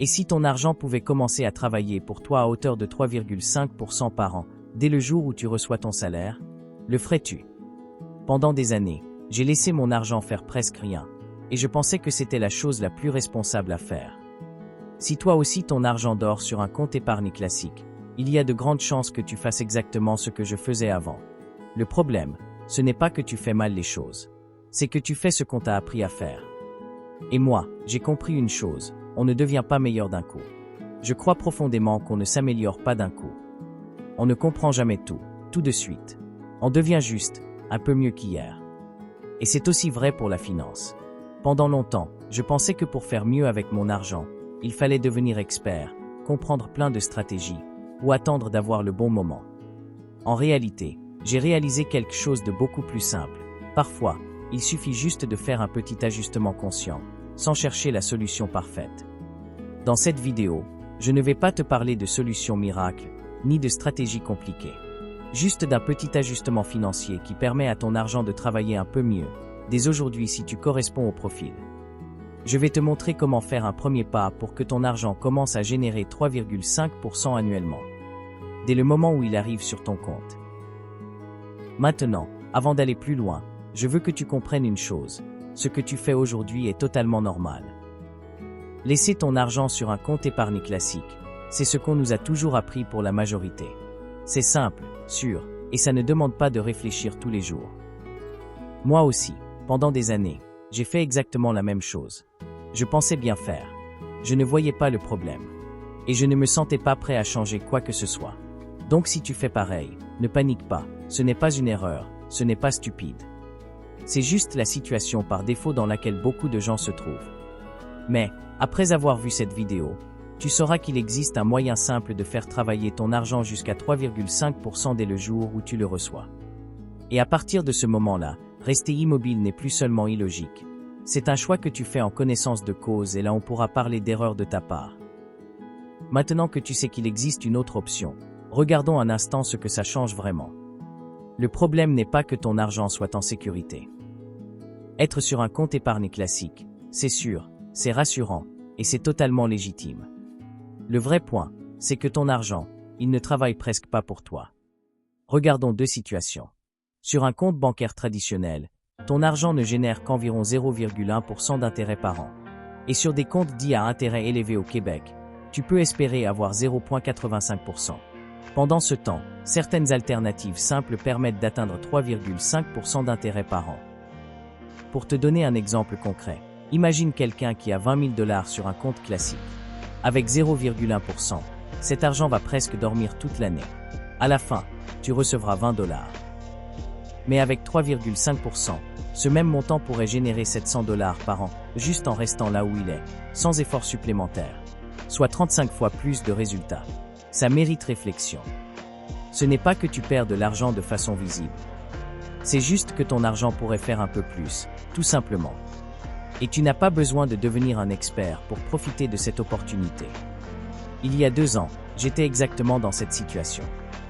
Et si ton argent pouvait commencer à travailler pour toi à hauteur de 3,5% par an, dès le jour où tu reçois ton salaire, le ferais-tu? Pendant des années, j'ai laissé mon argent faire presque rien, et je pensais que c'était la chose la plus responsable à faire. Si toi aussi ton argent dort sur un compte épargne classique, il y a de grandes chances que tu fasses exactement ce que je faisais avant. Le problème, ce n'est pas que tu fais mal les choses, c'est que tu fais ce qu'on t'a appris à faire. Et moi, j'ai compris une chose, on ne devient pas meilleur d'un coup. Je crois profondément qu'on ne s'améliore pas d'un coup. On ne comprend jamais tout de suite. On devient juste un peu mieux qu'hier. Et c'est aussi vrai pour la finance. Pendant longtemps, je pensais que pour faire mieux avec mon argent, il fallait devenir expert, comprendre plein de stratégies, ou attendre d'avoir le bon moment. En réalité, j'ai réalisé quelque chose de beaucoup plus simple. Parfois, il suffit juste de faire un petit ajustement conscient, sans chercher la solution parfaite. Dans cette vidéo, je ne vais pas te parler de solutions miracles, ni de stratégies compliquées. Juste d'un petit ajustement financier qui permet à ton argent de travailler un peu mieux, dès aujourd'hui si tu corresponds au profil. Je vais te montrer comment faire un premier pas pour que ton argent commence à générer 3,5% annuellement, dès le moment où il arrive sur ton compte. Maintenant, avant d'aller plus loin, je veux que tu comprennes une chose, ce que tu fais aujourd'hui est totalement normal. Laisser ton argent sur un compte épargne classique, c'est ce qu'on nous a toujours appris pour la majorité. C'est simple, sûr, et ça ne demande pas de réfléchir tous les jours. Moi aussi, pendant des années, j'ai fait exactement la même chose. Je pensais bien faire. Je ne voyais pas le problème. Et je ne me sentais pas prêt à changer quoi que ce soit. Donc si tu fais pareil, ne panique pas, ce n'est pas une erreur, ce n'est pas stupide. C'est juste la situation par défaut dans laquelle beaucoup de gens se trouvent. Mais, après avoir vu cette vidéo, tu sauras qu'il existe un moyen simple de faire travailler ton argent jusqu'à 3,5% dès le jour où tu le reçois. Et à partir de ce moment-là, rester immobile n'est plus seulement illogique. C'est un choix que tu fais en connaissance de cause et là on pourra parler d'erreur de ta part. Maintenant que tu sais qu'il existe une autre option, regardons un instant ce que ça change vraiment. Le problème n'est pas que ton argent soit en sécurité. Être sur un compte épargne classique, c'est sûr, c'est rassurant, et c'est totalement légitime. Le vrai point, c'est que ton argent, il ne travaille presque pas pour toi. Regardons deux situations. Sur un compte bancaire traditionnel, ton argent ne génère qu'environ 0,1% d'intérêt par an. Et sur des comptes dits à intérêt élevé au Québec, tu peux espérer avoir 0,85%. Pendant ce temps, certaines alternatives simples permettent d'atteindre 3,5% d'intérêt par an. Pour te donner un exemple concret, imagine quelqu'un qui a 20 000 $ sur un compte classique. Avec 0,1%, cet argent va presque dormir toute l'année. À la fin, tu recevras 20 $. Mais avec 3,5%, ce même montant pourrait générer 700 $ par an, juste en restant là où il est, sans effort supplémentaire. Soit 35 fois plus de résultats. Ça mérite réflexion. Ce n'est pas que tu perds de l'argent de façon visible. C'est juste que ton argent pourrait faire un peu plus, tout simplement. Et tu n'as pas besoin de devenir un expert pour profiter de cette opportunité. Il y a 2 ans, j'étais exactement dans cette situation.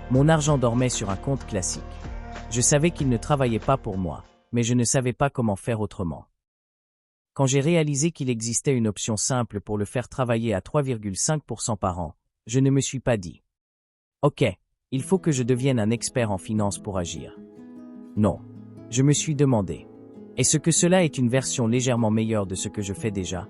Mon argent dormait sur un compte classique. Je savais qu'il ne travaillait pas pour moi, mais je ne savais pas comment faire autrement. Quand j'ai réalisé qu'il existait une option simple pour le faire travailler à 3,5% par an, je ne me suis pas dit « Ok, il faut que je devienne un expert en finance pour agir. » Non. Je me suis demandé « Est-ce que cela est une version légèrement meilleure de ce que je fais déjà ?»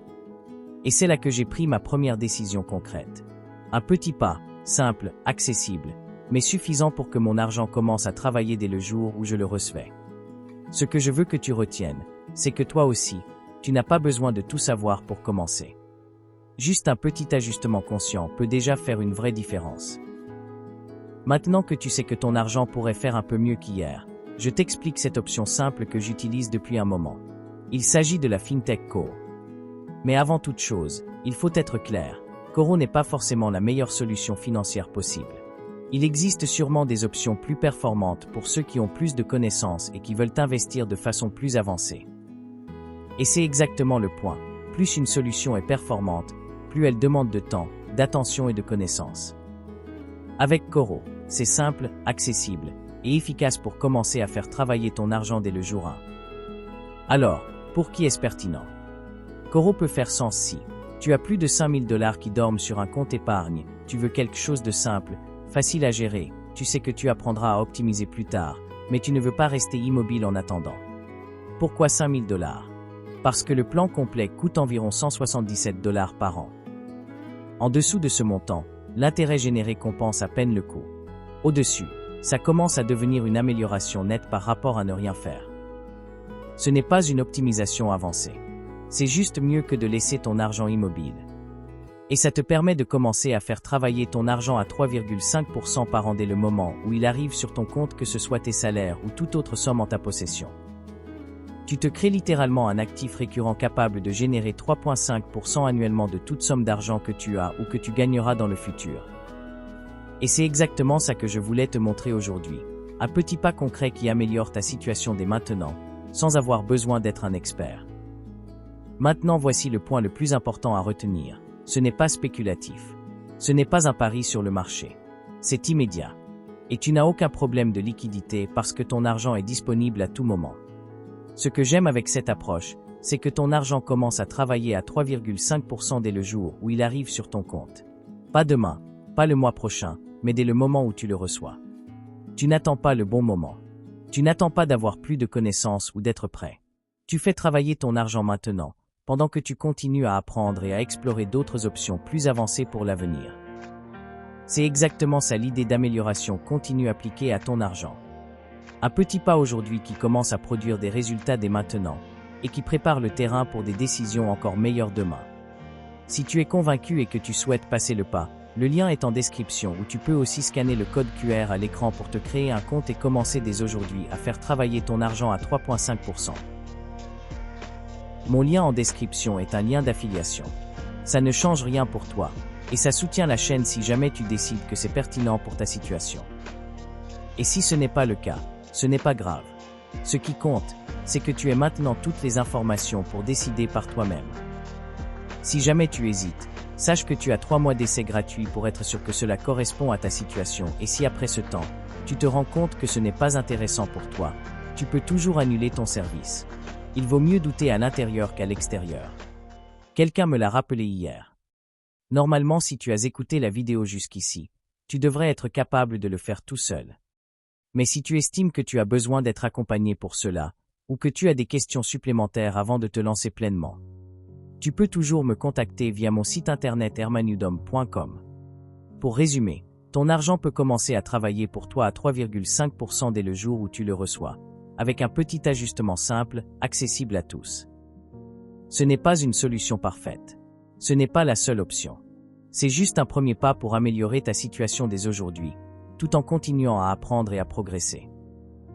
Et c'est là que j'ai pris ma première décision concrète. Un petit pas, simple, accessible, mais suffisant pour que mon argent commence à travailler dès le jour où je le recevais. Ce que je veux que tu retiennes, c'est que toi aussi, tu n'as pas besoin de tout savoir pour commencer. Juste un petit ajustement conscient peut déjà faire une vraie différence. Maintenant que tu sais que ton argent pourrait faire un peu mieux qu'hier, je t'explique cette option simple que j'utilise depuis un moment. Il s'agit de la FinTech Co. Mais avant toute chose, il faut être clair, Coro n'est pas forcément la meilleure solution financière possible. Il existe sûrement des options plus performantes pour ceux qui ont plus de connaissances et qui veulent investir de façon plus avancée. Et c'est exactement le point. Plus une solution est performante, plus elle demande de temps, d'attention et de connaissances. Avec Coro, c'est simple, accessible et efficace pour commencer à faire travailler ton argent dès le jour 1. Alors, pour qui est-ce pertinent? Coro peut faire sens si Tu as plus de 5000 $ qui dorment sur un compte épargne, tu veux quelque chose de simple, facile à gérer, tu sais que tu apprendras à optimiser plus tard, mais tu ne veux pas rester immobile en attendant. Pourquoi 5000 $? Parce que le plan complet coûte environ 177 $ par an. En dessous de ce montant, l'intérêt généré compense à peine le coût. Au-dessus, ça commence à devenir une amélioration nette par rapport à ne rien faire. Ce n'est pas une optimisation avancée. C'est juste mieux que de laisser ton argent immobile. Et ça te permet de commencer à faire travailler ton argent à 3,5% par an dès le moment où il arrive sur ton compte, que ce soit tes salaires ou toute autre somme en ta possession. Tu te crées littéralement un actif récurrent capable de générer 3,5% annuellement de toute somme d'argent que tu as ou que tu gagneras dans le futur. Et c'est exactement ça que je voulais te montrer aujourd'hui. Un petit pas concret qui améliore ta situation dès maintenant, sans avoir besoin d'être un expert. Maintenant, voici le point le plus important à retenir. Ce n'est pas spéculatif. Ce n'est pas un pari sur le marché. C'est immédiat. Et tu n'as aucun problème de liquidité parce que ton argent est disponible à tout moment. Ce que j'aime avec cette approche, c'est que ton argent commence à travailler à 3,5% dès le jour où il arrive sur ton compte. Pas demain, pas le mois prochain, mais dès le moment où tu le reçois. Tu n'attends pas le bon moment. Tu n'attends pas d'avoir plus de connaissances ou d'être prêt. Tu fais travailler ton argent maintenant, pendant que tu continues à apprendre et à explorer d'autres options plus avancées pour l'avenir. C'est exactement ça l'idée d'amélioration continue appliquée à ton argent. Un petit pas aujourd'hui qui commence à produire des résultats dès maintenant, et qui prépare le terrain pour des décisions encore meilleures demain. Si tu es convaincu et que tu souhaites passer le pas, le lien est en description où tu peux aussi scanner le code QR à l'écran pour te créer un compte et commencer dès aujourd'hui à faire travailler ton argent à 3,5%. Mon lien en description est un lien d'affiliation. Ça ne change rien pour toi, et ça soutient la chaîne si jamais tu décides que c'est pertinent pour ta situation. Et si ce n'est pas le cas, ce n'est pas grave. Ce qui compte, c'est que tu aies maintenant toutes les informations pour décider par toi-même. Si jamais tu hésites, sache que tu as 3 mois d'essai gratuit pour être sûr que cela correspond à ta situation, et si après ce temps, tu te rends compte que ce n'est pas intéressant pour toi, tu peux toujours annuler ton service. Il vaut mieux douter à l'intérieur qu'à l'extérieur. Quelqu'un me l'a rappelé hier. Normalement, si tu as écouté la vidéo jusqu'ici, tu devrais être capable de le faire tout seul. Mais si tu estimes que tu as besoin d'être accompagné pour cela, ou que tu as des questions supplémentaires avant de te lancer pleinement, tu peux toujours me contacter via mon site internet hermanudom.com. Pour résumer, ton argent peut commencer à travailler pour toi à 3,5% dès le jour où tu le reçois, avec un petit ajustement simple, accessible à tous. Ce n'est pas une solution parfaite. Ce n'est pas la seule option. C'est juste un premier pas pour améliorer ta situation dès aujourd'hui, tout en continuant à apprendre et à progresser.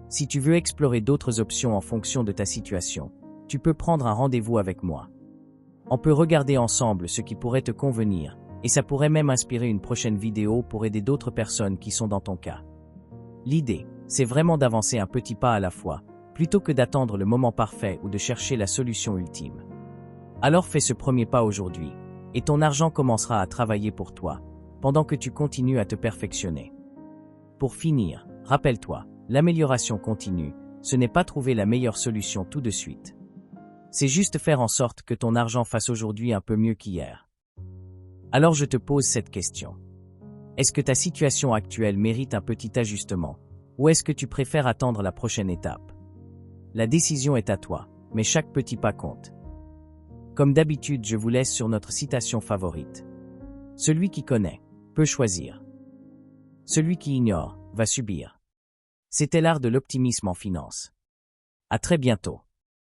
Si tu veux explorer d'autres options en fonction de ta situation, tu peux prendre un rendez-vous avec moi. On peut regarder ensemble ce qui pourrait te convenir, et ça pourrait même inspirer une prochaine vidéo pour aider d'autres personnes qui sont dans ton cas. L'idée, c'est vraiment d'avancer un petit pas à la fois, plutôt que d'attendre le moment parfait ou de chercher la solution ultime. Alors fais ce premier pas aujourd'hui, et ton argent commencera à travailler pour toi, pendant que tu continues à te perfectionner. Pour finir, rappelle-toi, l'amélioration continue, ce n'est pas trouver la meilleure solution tout de suite. C'est juste faire en sorte que ton argent fasse aujourd'hui un peu mieux qu'hier. Alors je te pose cette question. Est-ce que ta situation actuelle mérite un petit ajustement, ou est-ce que tu préfères attendre la prochaine étape? La décision est à toi, mais chaque petit pas compte. Comme d'habitude, je vous laisse sur notre citation favorite. Celui qui connaît, peut choisir. Celui qui ignore, va subir. C'était l'art de l'optimisme en finance. À très bientôt.